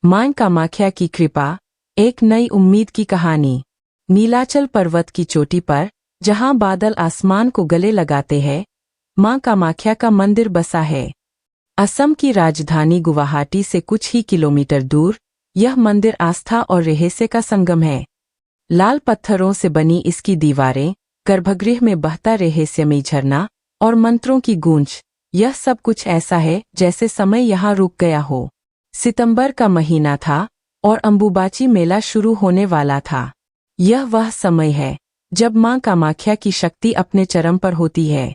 मां कामाख्या की कृपा, एक नई उम्मीद की कहानी। नीलाचल पर्वत की चोटी पर, जहां बादल आसमान को गले लगाते हैं, मां कामाख्या का मंदिर बसा है। असम की राजधानी गुवाहाटी से कुछ ही किलोमीटर दूर यह मंदिर आस्था और रहस्य का संगम है। लाल पत्थरों से बनी इसकी दीवारें, गर्भगृह में बहता रहस्यमयी झरना और मंत्रों की गूंज, यह सब कुछ ऐसा है जैसे समय यहाँ रुक गया हो। सितंबर का महीना था और अंबुबाची मेला शुरू होने वाला था। यह वह समय है जब मां कामाख्या की शक्ति अपने चरम पर होती है।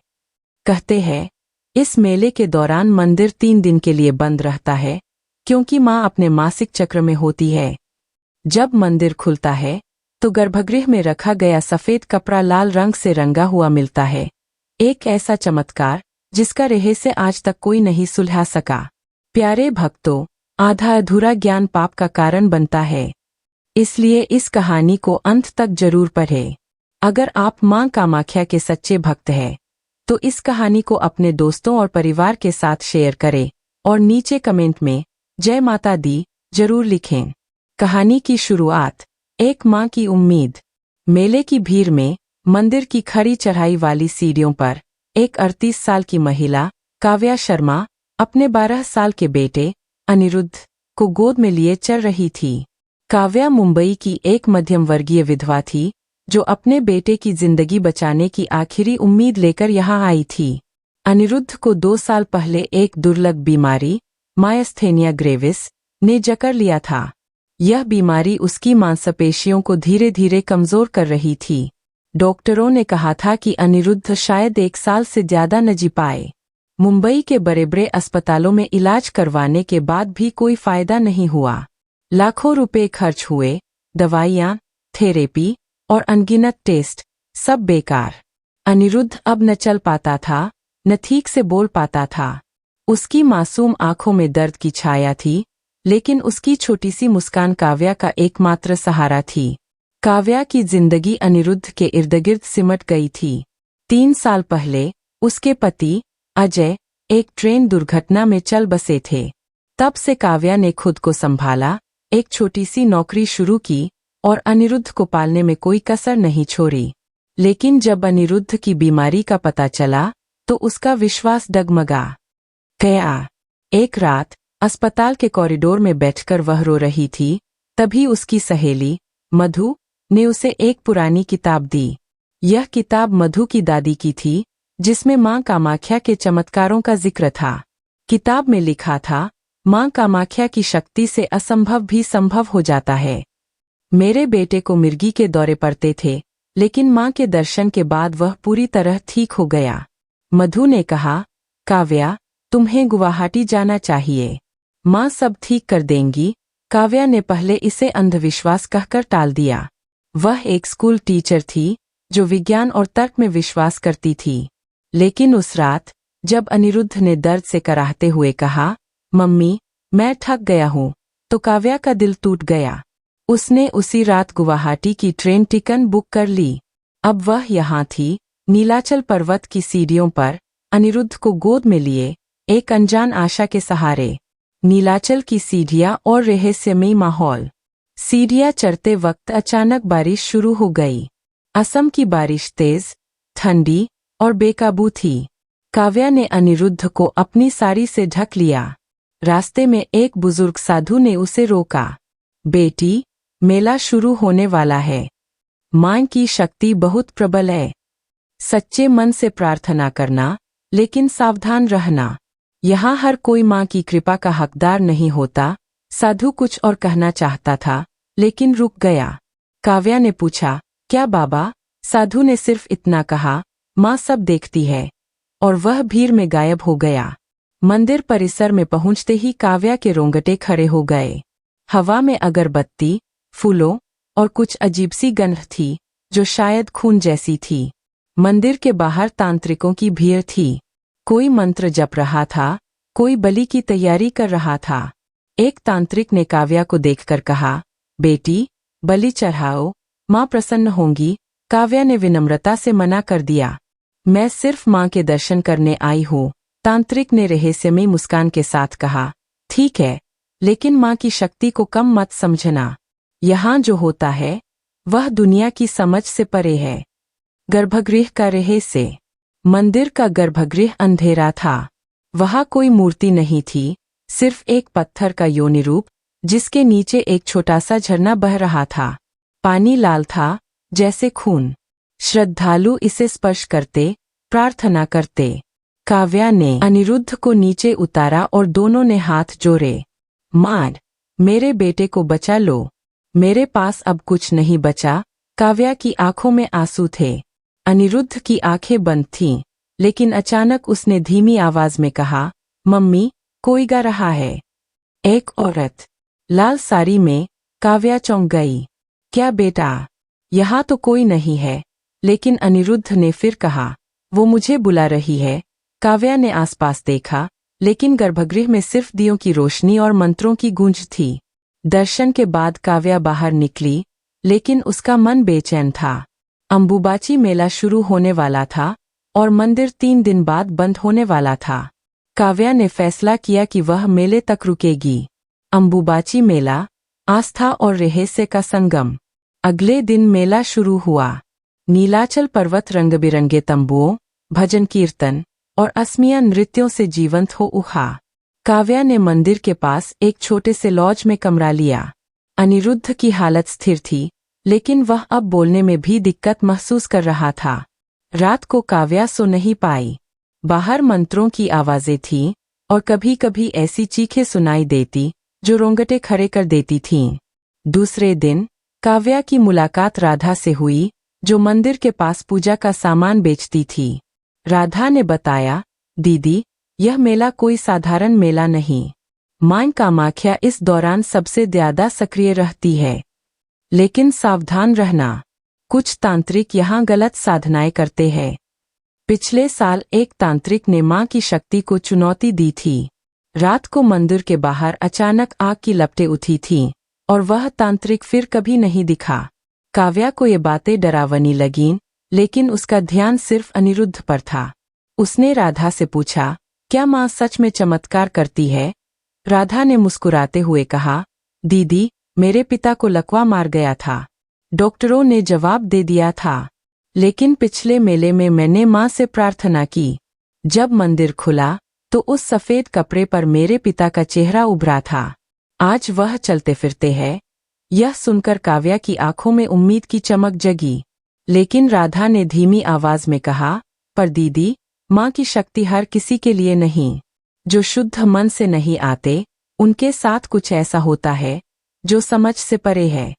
कहते हैं, इस मेले के दौरान मंदिर 3 दिन के लिए बंद रहता है, क्योंकि मां अपने मासिक चक्र में होती है। जब मंदिर खुलता है तो गर्भगृह में रखा गया सफेद कपड़ा लाल रंग से रंगा हुआ मिलता है। एक ऐसा चमत्कार जिसका रहस्य आज तक कोई नहीं सुलझा सका। प्यारे भक्तों, आधा अधूरा ज्ञान पाप का कारण बनता है, इसलिए इस कहानी को अंत तक जरूर पढ़ें। अगर आप मां कामाख्या के सच्चे भक्त हैं, तो इस कहानी को अपने दोस्तों और परिवार के साथ शेयर करें और नीचे कमेंट में जय माता दी जरूर लिखें। कहानी की शुरुआत, एक मां की उम्मीद। मेले की भीड़ में मंदिर की खड़ी चढ़ाई वाली सीढ़ियों पर एक 38 साल की महिला, काव्या शर्मा, अपने 12 साल के बेटे अनिरुद्ध को गोद में लिए चल रही थी। काव्या मुंबई की एक मध्यम वर्गीय विधवा थी, जो अपने बेटे की जिंदगी बचाने की आखिरी उम्मीद लेकर यहाँ आई थी। अनिरुद्ध को 2 साल पहले एक दुर्लभ बीमारी, मायस्थेनिया ग्रेविस, ने जकड़ लिया था। यह बीमारी उसकी मांसपेशियों को धीरे धीरे कमजोर कर रही थी। डॉक्टरों ने कहा था कि अनिरुद्ध शायद 1 साल से ज्यादा न जी पाए। मुंबई के बड़े बड़े अस्पतालों में इलाज करवाने के बाद भी कोई फायदा नहीं हुआ। लाखों रुपए खर्च हुए, दवाइयाँ, थेरेपी और अनगिनत टेस्ट, सब बेकार। अनिरुद्ध अब न चल पाता था, न ठीक से बोल पाता था। उसकी मासूम आंखों में दर्द की छाया थी, लेकिन उसकी छोटी सी मुस्कान काव्या का एकमात्र सहारा थी। काव्या की जिंदगी अनिरुद्ध के इर्दगिर्द सिमट गई थी। 3 साल पहले उसके पति अजय एक ट्रेन दुर्घटना में चल बसे थे। तब से काव्या ने खुद को संभाला, एक छोटी सी नौकरी शुरू की और अनिरुद्ध को पालने में कोई कसर नहीं छोड़ी। लेकिन जब अनिरुद्ध की बीमारी का पता चला तो उसका विश्वास डगमगा गया। एक रात अस्पताल के कॉरिडोर में बैठकर वह रो रही थी, तभी उसकी सहेली मधु ने उसे एक पुरानी किताब दी। यह किताब मधु की दादी की थी, जिसमें मां कामाख्या के चमत्कारों का जिक्र था। किताब में लिखा था, मां कामाख्या की शक्ति से असंभव भी संभव हो जाता है। मेरे बेटे को मिर्गी के दौरे पड़ते थे, लेकिन मां के दर्शन के बाद वह पूरी तरह ठीक हो गया। मधु ने कहा, काव्या, तुम्हें गुवाहाटी जाना चाहिए, मां सब ठीक कर देंगी। काव्या ने पहले इसे अंधविश्वास कहकर टाल दिया। वह एक स्कूल टीचर थी जो विज्ञान और तर्क में विश्वास करती थी। लेकिन उस रात जब अनिरुद्ध ने दर्द से कराहते हुए कहा, मम्मी मैं थक गया हूँ, तो काव्या का दिल टूट गया। उसने उसी रात गुवाहाटी की ट्रेन टिकट बुक कर ली। अब वह यहाँ थी, नीलाचल पर्वत की सीढ़ियों पर, अनिरुद्ध को गोद में लिए, एक अनजान आशा के सहारे। नीलाचल की सीढ़ियाँ और रहस्यमयी माहौल। सीढ़ियाँ चढ़ते वक्त अचानक बारिश शुरू हो गई। असम की बारिश तेज, ठंडी और बेकाबू थी। काव्या ने अनिरुद्ध को अपनी साड़ी से ढक लिया। रास्ते में एक बुजुर्ग साधु ने उसे रोका। बेटी, मेला शुरू होने वाला है। मां की शक्ति बहुत प्रबल है। सच्चे मन से प्रार्थना करना, लेकिन सावधान रहना। यहाँ हर कोई मां की कृपा का हकदार नहीं होता। साधु कुछ और कहना चाहता था, लेकिन रुक गया। काव्या ने पूछा, क्या बाबा? साधु ने सिर्फ इतना कहा, मां सब देखती है, और वह भीड़ में गायब हो गया। मंदिर परिसर में पहुंचते ही काव्या के रोंगटे खड़े हो गए। हवा में अगरबत्ती, फूलों और कुछ अजीब सी गंध थी, जो शायद खून जैसी थी। मंदिर के बाहर तांत्रिकों की भीड़ थी। कोई मंत्र जप रहा था, कोई बलि की तैयारी कर रहा था। एक तांत्रिक ने काव्या को देखकर कहा, बेटी, बलि चढ़ाओ, मां प्रसन्न होंगी। काव्या ने विनम्रता से मना कर दिया। मैं सिर्फ मां के दर्शन करने आई हूँ, तांत्रिक ने रहस्यमयी मुस्कान के साथ कहा। ठीक है, लेकिन माँ की शक्ति को कम मत समझना। यहाँ जो होता है वह दुनिया की समझ से परे है। गर्भगृह का रहस्य। मंदिर का गर्भगृह अंधेरा था। वहाँ कोई मूर्ति नहीं थी, सिर्फ एक पत्थर का योनि रूप जिसके नीचे एक छोटा सा झरना बह रहा था। पानी लाल था जैसे खून। श्रद्धालु इसे स्पर्श करते, प्रार्थना करते। काव्या ने अनिरुद्ध को नीचे उतारा और दोनों ने हाथ जोड़े। मार, मेरे बेटे को बचा लो। मेरे पास अब कुछ नहीं बचा। काव्या की आंखों में आंसू थे। अनिरुद्ध की आंखें बंद थीं, लेकिन अचानक उसने धीमी आवाज में कहा, मम्मी, कोई गा रहा है। एक औरत, लाल साड़ी में। काव्या चौंक गई। क्या बेटा? यहाँ तो कोई नहीं है। लेकिन अनिरुद्ध ने फिर कहा, वो मुझे बुला रही है। काव्या ने आसपास देखा, लेकिन गर्भगृह में सिर्फ दियों की रोशनी और मंत्रों की गूंज थी। दर्शन के बाद काव्या बाहर निकली, लेकिन उसका मन बेचैन था। अंबुबाची मेला शुरू होने वाला था और मंदिर 3 दिन बाद बंद होने वाला था। काव्या ने फैसला किया कि वह मेले तक रुकेगी। अंबुबाची मेला, आस्था और रहस्य का संगम। अगले दिन मेला शुरू हुआ। नीलाचल पर्वत रंग-बिरंगे तंबुओं, भजन कीर्तन और असमिया नृत्यों से जीवंत हो उठा। काव्या ने मंदिर के पास एक छोटे से लॉज में कमरा लिया। अनिरुद्ध की हालत स्थिर थी, लेकिन वह अब बोलने में भी दिक्कत महसूस कर रहा था। रात को काव्या सो नहीं पाई। बाहर मंत्रों की आवाजें थीं और कभी-कभी ऐसी चीखें सुनाई देती जो रोंगटे खड़े कर देती थीं। दूसरे दिन काव्या की मुलाकात राधा से हुई, जो मंदिर के पास पूजा का सामान बेचती थी। राधा ने बताया, दीदी, यह मेला कोई साधारण मेला नहीं। मां कामाख्या इस दौरान सबसे ज्यादा सक्रिय रहती है। लेकिन सावधान रहना, कुछ तांत्रिक यहाँ गलत साधनाएं करते हैं। पिछले साल एक तांत्रिक ने मां की शक्ति को चुनौती दी थी। रात को मंदिर के बाहर अचानक आग की लपटें उठी थीं और वह तांत्रिक फिर कभी नहीं दिखा। काव्या को ये बातें डरावनी लगीं, लेकिन उसका ध्यान सिर्फ अनिरुद्ध पर था। उसने राधा से पूछा, क्या मां सच में चमत्कार करती है? राधा ने मुस्कुराते हुए कहा, दीदी, मेरे पिता को लकवा मार गया था। डॉक्टरों ने जवाब दे दिया था। लेकिन पिछले मेले में मैंने मां से प्रार्थना की। जब मंदिर खुला तो उस सफेद कपड़े पर मेरे पिता का चेहरा उभरा था। आज वह चलते फिरते हैं। यह सुनकर काव्या की आंखों में उम्मीद की चमक जगी। लेकिन राधा ने धीमी आवाज में कहा, पर दीदी, मां की शक्ति हर किसी के लिए नहीं। जो शुद्ध मन से नहीं आते, उनके साथ कुछ ऐसा होता है जो समझ से परे है।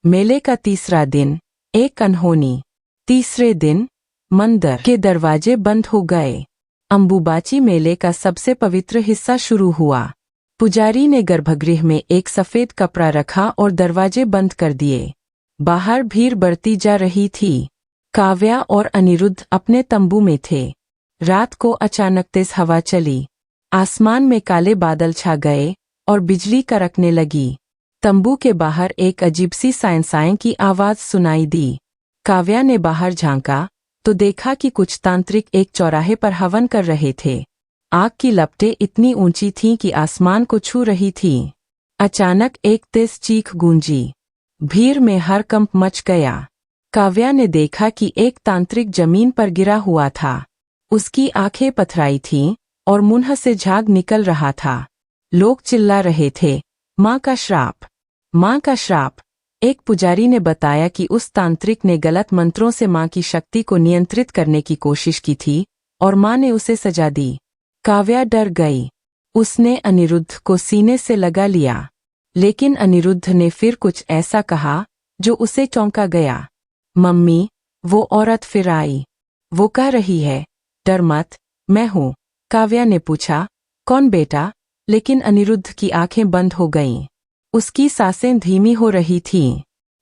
मेले का तीसरा दिन, एक अनहोनी। तीसरे दिन मंदिर के दरवाजे बंद हो गए। अंबुबाची मेले का सबसे पवित्र हिस्सा शुरू हुआ। पुजारी ने गर्भगृह में एक सफेद कपड़ा रखा और दरवाजे बंद कर दिए। बाहर भीड़ बढ़ती जा रही थी। काव्या और अनिरुद्ध अपने तंबू में थे। रात को अचानक तेज हवा चली। आसमान में काले बादल छा गए और बिजली कड़कने लगी। तंबू के बाहर एक अजीब सी सायंसायं की आवाज सुनाई दी। काव्या ने बाहर झांका तो देखा कि कुछ तांत्रिक एक चौराहे पर हवन कर रहे थे। आग की लपटें इतनी ऊंची थीं कि आसमान को छू रही थीं। अचानक एक तेज चीख गूंजी। भीड़ में हड़कंप मच गया। काव्या ने देखा कि एक तांत्रिक जमीन पर गिरा हुआ था। उसकी आंखें पथराई थीं और मुंह से झाग निकल रहा था। लोग चिल्ला रहे थे, मां का श्राप, मां का श्राप। एक पुजारी ने बताया कि उस तांत्रिक ने गलत मंत्रों से मां की शक्ति को नियंत्रित करने की कोशिश की थी और मां ने उसे सजा दी। काव्या डर गई। उसने अनिरुद्ध को सीने से लगा लिया। लेकिन अनिरुद्ध ने फिर कुछ ऐसा कहा जो उसे चौंका गया। मम्मी, वो औरत फिर आई। वो कह रही है, डर मत, मैं हूँ। काव्या ने पूछा, कौन बेटा? लेकिन अनिरुद्ध की आंखें बंद हो गईं। उसकी सांसें धीमी हो रही थीं।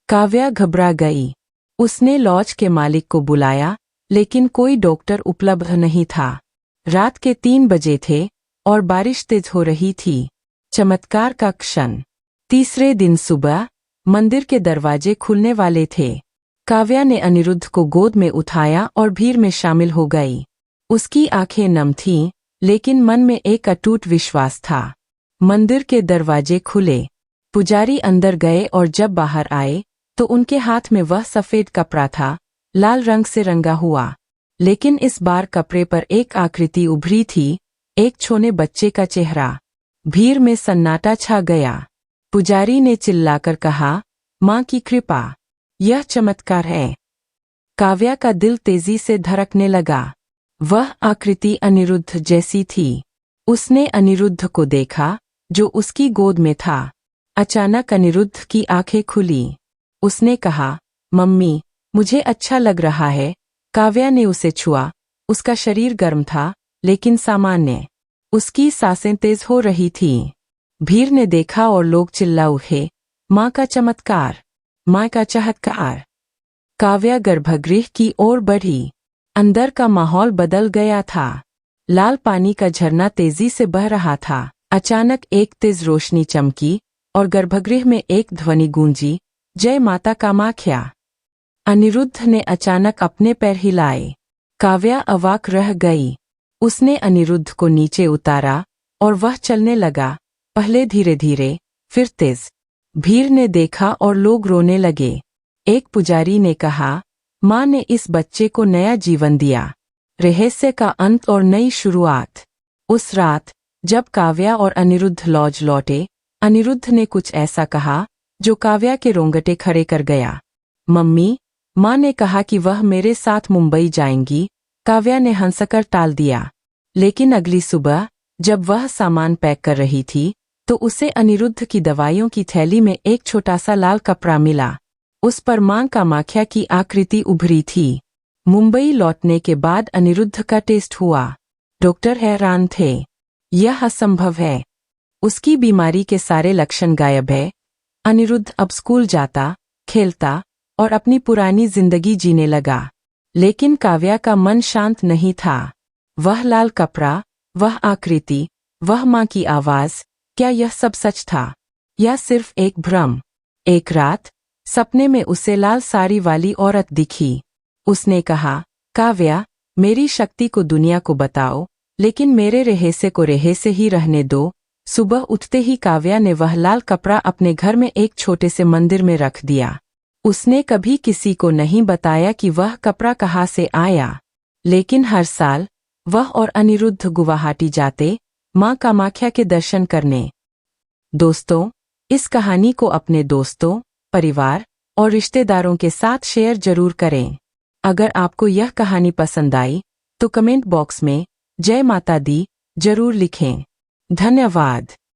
काव्या घबरा गई। उसने लॉज के मालिक को बुलाया, लेकिन कोई डॉक्टर उपलब्ध नहीं था। रात के 3 बजे थे और बारिश तेज हो रही थी। चमत्कार का क्षण। तीसरे दिन सुबह मंदिर के दरवाजे खुलने वाले थे। काव्या ने अनिरुद्ध को गोद में उठाया और भीड़ में शामिल हो गई। उसकी आंखें नम थीं, लेकिन मन में एक अटूट विश्वास था। मंदिर के दरवाजे खुले। पुजारी अंदर गए और जब बाहर आए तो उनके हाथ में वह सफेद कपड़ा था, लाल रंग से रंगा हुआ। लेकिन इस बार कपड़े पर एक आकृति उभरी थी, एक छोटे बच्चे का चेहरा। भीड़ में सन्नाटा छा गया। पुजारी ने चिल्लाकर कहा, माँ की कृपा, यह चमत्कार है। काव्या का दिल तेजी से धड़कने लगा। वह आकृति अनिरुद्ध जैसी थी। उसने अनिरुद्ध को देखा, जो उसकी गोद में था। अचानक अनिरुद्ध की आंखें खुली। उसने कहा, मम्मी, मुझे अच्छा लग रहा है। काव्या ने उसे छुआ। उसका शरीर गर्म था, लेकिन सामान्य। उसकी सांसें तेज हो रही थीं। भीड़ ने देखा और लोग चिल्ला उठे, माँ का चमत्कार, माँ का चमत्कार। काव्या गर्भगृह की ओर बढ़ी। अंदर का माहौल बदल गया था। लाल पानी का झरना तेजी से बह रहा था। अचानक एक तेज रोशनी चमकी और गर्भगृह में एक ध्वनि गूंजी, जय माता कामाख्या। अनिरुद्ध ने अचानक अपने पैर हिलाए। काव्या अवाक रह गई। उसने अनिरुद्ध को नीचे उतारा और वह चलने लगा, पहले धीरे धीरे, फिर तेज। भीड़ ने देखा और लोग रोने लगे। एक पुजारी ने कहा, माँ ने इस बच्चे को नया जीवन दिया। रहस्य का अंत और नई शुरुआत। उस रात जब काव्या और अनिरुद्ध लॉज लौटे, अनिरुद्ध ने कुछ ऐसा कहा जो काव्या के रोंगटे खड़े कर गया। मम्मी, माँ ने कहा कि वह मेरे साथ मुंबई जाएंगी। काव्या ने हंसकर टाल दिया। लेकिन अगली सुबह जब वह सामान पैक कर रही थी तो उसे अनिरुद्ध की दवाइयों की थैली में एक छोटा सा लाल कपड़ा मिला। उस पर मां कामाख्या की आकृति उभरी थी। मुंबई लौटने के बाद अनिरुद्ध का टेस्ट हुआ। डॉक्टर हैरान थे। यह असंभव है। उसकी बीमारी के सारे लक्षण गायब है। अनिरुद्ध अब स्कूल जाता, खेलता और अपनी पुरानी जिंदगी जीने लगा। लेकिन काव्या का मन शांत नहीं था। वह लाल कपड़ा, वह आकृति, वह मां की आवाज, क्या यह सब सच था या सिर्फ एक भ्रम? एक रात सपने में उसे लाल साड़ी वाली औरत दिखी। उसने कहा, काव्या, मेरी शक्ति को दुनिया को बताओ, लेकिन मेरे रहस्य को रहस्य ही रहने दो। सुबह उठते ही काव्या ने वह लाल कपड़ा अपने घर में एक छोटे से मंदिर में रख दिया। उसने कभी किसी को नहीं बताया कि वह कपड़ा कहाँ से आया। लेकिन हर साल वह और अनिरुद्ध गुवाहाटी जाते, मां कामाख्या के दर्शन करने। दोस्तों, इस कहानी को अपने दोस्तों, परिवार और रिश्तेदारों के साथ शेयर जरूर करें। अगर आपको यह कहानी पसंद आई तो कमेंट बॉक्स में जय माता दी जरूर लिखें। धन्यवाद।